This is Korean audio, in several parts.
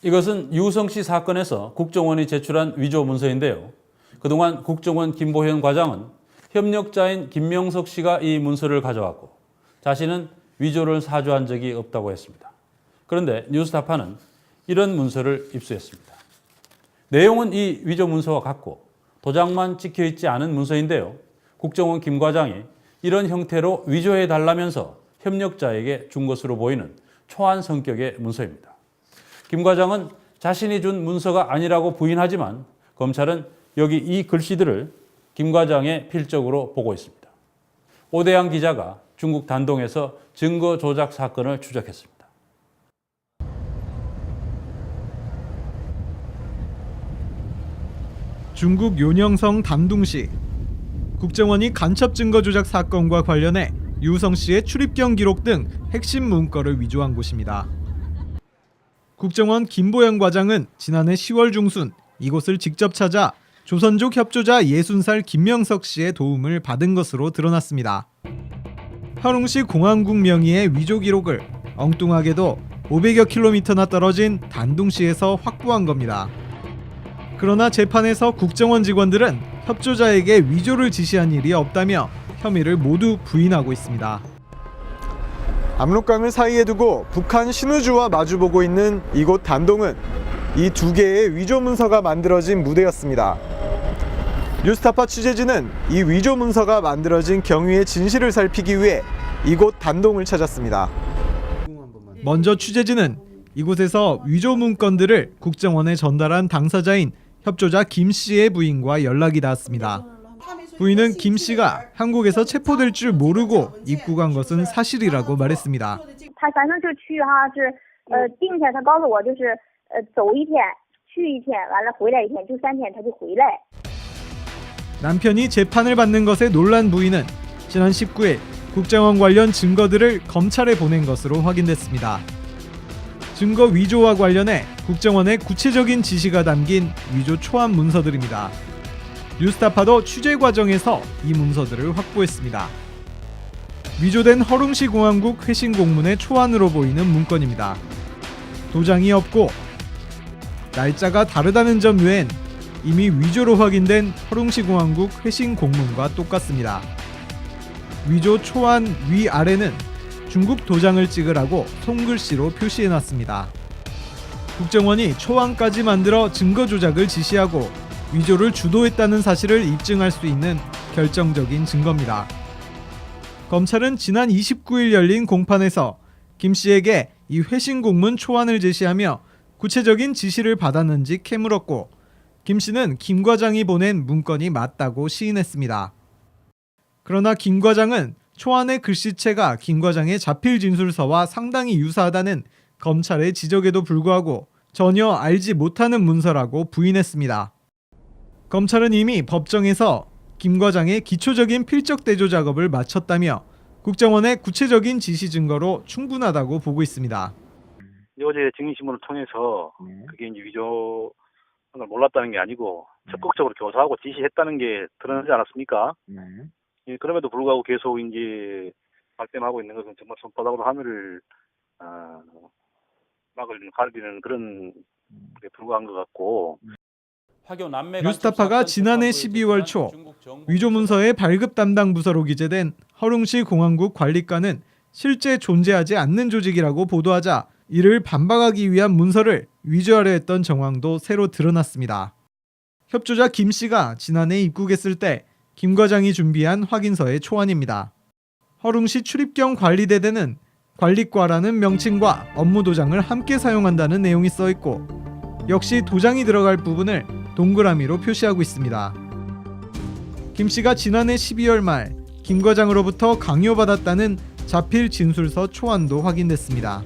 이것은 유우성 씨 사건에서 국정원이 제출한 위조 문서인데요. 그동안 국정원 김보현 과장은 협력자인 김명석 씨가 이 문서를 가져왔고 자신은 위조를 사주한 적이 없다고 했습니다. 그런데 뉴스타파는 이런 문서를 입수했습니다. 내용은 이 위조 문서와 같고 도장만 찍혀있지 않은 문서인데요. 국정원 김 과장이 이런 형태로 위조해달라면서 협력자에게 준 것으로 보이는 초안 성격의 문서입니다. 김 과장은 자신이 준 문서가 아니라고 부인하지만 검찰은 여기 이 글씨들을 김 과장의 필적으로 보고 있습니다. 오대양 기자가 중국 단동에서 증거 조작 사건을 추적했습니다. 중국 요녕성 단둥시 국정원이 간첩 증거 조작 사건과 관련해 유우성 씨의 출입경 기록 등 핵심 문건을 위조한 곳입니다. 국정원 김보현 과장은 지난해 10월 중순 이곳을 직접 찾아 조선족 협조자 60살 김명석 씨의 도움을 받은 것으로 드러났습니다. 허룽시 공항국 명의의 위조 기록을 엉뚱하게도 500여 킬로미터나 떨어진 단둥시에서 확보한 겁니다. 그러나 재판에서 국정원 직원들은 협조자에게 위조를 지시한 일이 없다며 혐의를 모두 부인하고 있습니다. 압록강을 사이에 두고 북한 신우주와 마주보고 있는 이곳 단동은 이 두 개의 위조 문서가 만들어진 무대였습니다. 뉴스타파 취재진은 이 위조 문서가 만들어진 경위의 진실을 살피기 위해 이곳 단동을 찾았습니다. 먼저 취재진은 이곳에서 위조 문건들을 국정원에 전달한 당사자인 협조자 김 씨의 부인과 연락이 닿았습니다. 부인은 김 씨가 한국에서 체포될 줄 모르고 입국한 것은 사실이라고 말했습니다. 他反正就去哈是定下他告诉我就是走一天去一天完了回来一天就3天他就回来。 남편이 재판을 받는 것에 놀란 부인은 지난 19일 국정원 관련 증거들을 검찰에 보낸 것으로 확인됐습니다. 증거 위조와 관련해 국정원의 구체적인 지시가 담긴 위조 초안 문서들입니다. 뉴스타파도 취재 과정에서 이 문서들을 확보했습니다. 위조된 허룽시 공항국 회신 공문의 초안으로 보이는 문건입니다. 도장이 없고 날짜가 다르다는 점 외엔 이미 위조로 확인된 허룽시 공항국 회신 공문과 똑같습니다. 위조 초안 위아래는 중국 도장을 찍으라고 손글씨로 표시해놨습니다. 국정원이 초안까지 만들어 증거 조작을 지시하고 위조를 주도했다는 사실을 입증할 수 있는 결정적인 증거입니다. 검찰은 지난 29일 열린 공판에서 김 씨에게 이 회신 공문 초안을 제시하며 구체적인 지시를 받았는지 캐물었고 김 씨는 김 과장이 보낸 문건이 맞다고 시인했습니다. 그러나 김 과장은 초안의 글씨체가 김 과장의 자필 진술서와 상당히 유사하다는 검찰의 지적에도 불구하고 전혀 알지 못하는 문서라고 부인했습니다. 검찰은 이미 법정에서 김 과장의 기초적인 필적 대조 작업을 마쳤다며 국정원의 구체적인 지시 증거로 충분하다고 보고 있습니다. 어제 증인신문을 통해서 그게 이제 위조한 걸 몰랐다는 게 아니고 적극적으로 교사하고 지시했다는 게 드러나지 않았습니까? 예, 그럼에도 불구하고 계속 이제 발뺌하고 있는 것은 정말 손바닥으로 하늘을 가리는 그런 게 불과한 것 같고. 뉴스타파가 지난해 12월 초 위조 문서의 발급 담당 부서로 기재된 허룽시 공항국 관리과는 실제 존재하지 않는 조직이라고 보도하자 이를 반박하기 위한 문서를 위조하려 했던 정황도 새로 드러났습니다. 협조자 김 씨가 지난해 입국했을 때 김 과장이 준비한 확인서의 초안입니다. 허룽시 출입경 관리대대는 관리과라는 명칭과 업무 도장을 함께 사용한다는 내용이 써있고 역시 도장이 들어갈 부분을 동그라미로 표시하고 있습니다. 김 씨가 지난해 12월 말 김 과장으로부터 강요받았다는 자필 진술서 초안도 확인됐습니다.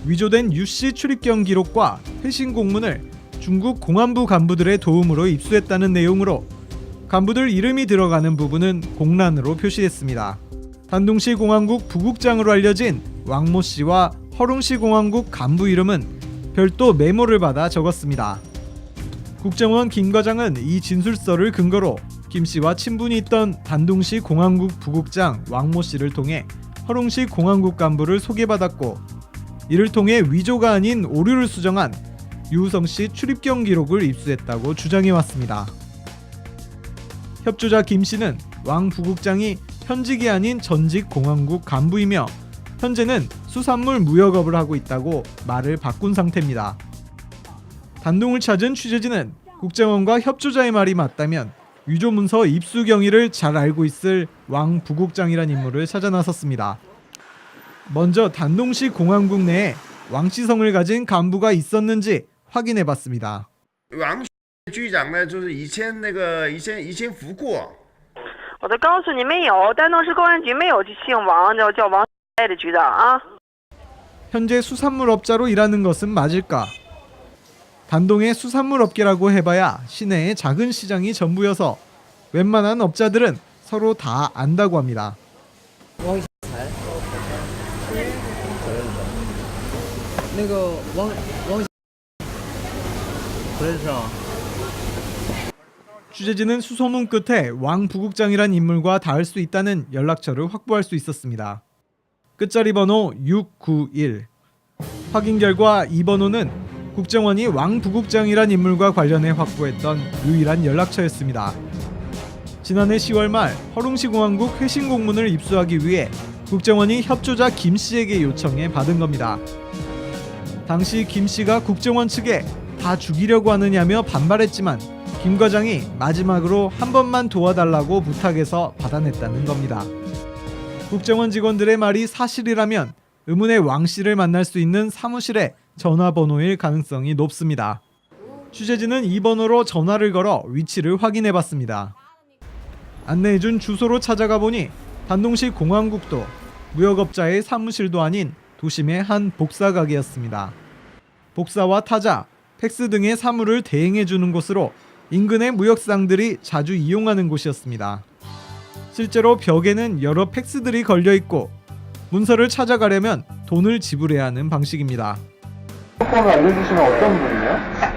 위조된 유 씨 출입경 기록과 회신 공문을 중국 공안부 간부들의 도움으로 입수했다는 내용으로 간부들 이름이 들어가는 부분은 공란으로 표시했습니다. 단둥시 공항국 부국장으로 알려진 왕모 씨와 허룽시 공항국 간부 이름은 별도 메모를 받아 적었습니다. 국정원 김 과장은 이 진술서를 근거로 김 씨와 친분이 있던 단둥시 공항국 부국장 왕모 씨를 통해 허룽시 공항국 간부를 소개받았고 이를 통해 위조가 아닌 오류를 수정한 유우성 씨 출입경 기록을 입수했다고 주장해왔습니다. 협조자 김 씨는 왕 부국장이 현직이 아닌 전직 공화국 간부이며 현재는 수산물 무역업을 하고 있다고 말을 바꾼 상태입니다. 단동을 찾은 취재진은 국정원과 협조자의 말이 맞다면 위조 문서 입수 경위를 잘 알고 있을 왕 부국장이란 인물을 찾아 나섰습니다. 먼저 단동시 공항국 내에 왕씨성을 가진 간부가 있었는지 확인해봤습니다. 王局长呢，就是以前服过。我都告诉你没有，丹东市公安局没有姓王叫王的局长啊。 현재 수산물업자로 일하는 것은 맞을까? 단동의 수산물업계라고 해봐야 시내의 작은 시장이 전부여서 웬만한 업자들은 서로 다 안다고 합니다. 취재진은 수소문 끝에 왕 부국장이란 인물과 닿을 수 있다는 연락처를 확보할 수 있었습니다. 끝자리 번호 691. 확인 결과 이 번호는 국정원이 왕 부국장이란 인물과 관련해 확보했던 유일한 연락처였습니다. 지난해 10월 말 허룽시 공항국 회신 공문을 입수하기 위해 국정원이 협조자 김 씨에게 요청해 받은 겁니다. 당시 김 씨가 국정원 측에 다 죽이려고 하느냐며 반발했지만 김 과장이 마지막으로 한 번만 도와달라고 부탁해서 받아냈다는 겁니다. 국정원 직원들의 말이 사실이라면 의문의 왕 씨를 만날 수 있는 사무실의 전화번호일 가능성이 높습니다. 취재진은 이 번호로 전화를 걸어 위치를 확인해봤습니다. 안내해준 주소로 찾아가 보니 단동시 공항국도 무역업자의 사무실도 아닌 도심의 한 복사 가게였습니다. 복사와 타자, 팩스 등의 사무를 대행해주는 곳으로 인근의 무역상들이 자주 이용하는 곳이었습니다. 실제로 벽에는 여러 팩스들이 걸려있고 문서를 찾아가려면 돈을 지불해야 하는 방식입니다. 번호 알려주시면 어떤 분이요?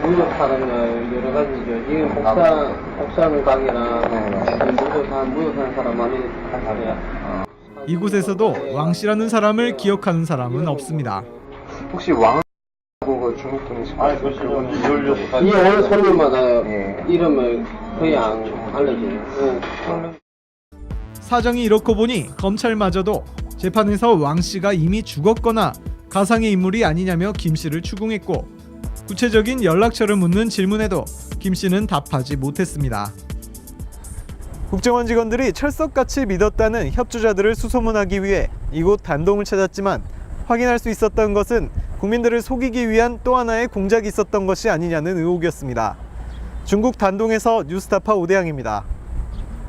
무역하는 여러 가지죠. 지금 복사하는 가게랑 무역하는 사람 많이 가게야. 이곳에서도 왕 씨라는 사람을 기억하는 사람은 없습니다. 혹시 왕 그 중국 분이실까요? 이 오는 손님마다 이름을 거의 안 알려줘요. 사정이 이렇고 보니 검찰마저도 재판에서 왕 씨가 이미 죽었거나 가상의 인물이 아니냐며 김 씨를 추궁했고 구체적인 연락처를 묻는 질문에도 김 씨는 답하지 못했습니다. 국정원 직원들이 철석같이 믿었다는 협조자들을 수소문하기 위해 이곳 단동을 찾았지만 확인할 수 있었던 것은 국민들을 속이기 위한 또 하나의 공작이 있었던 것이 아니냐는 의혹이었습니다. 중국 단동에서 뉴스타파 오대양입니다.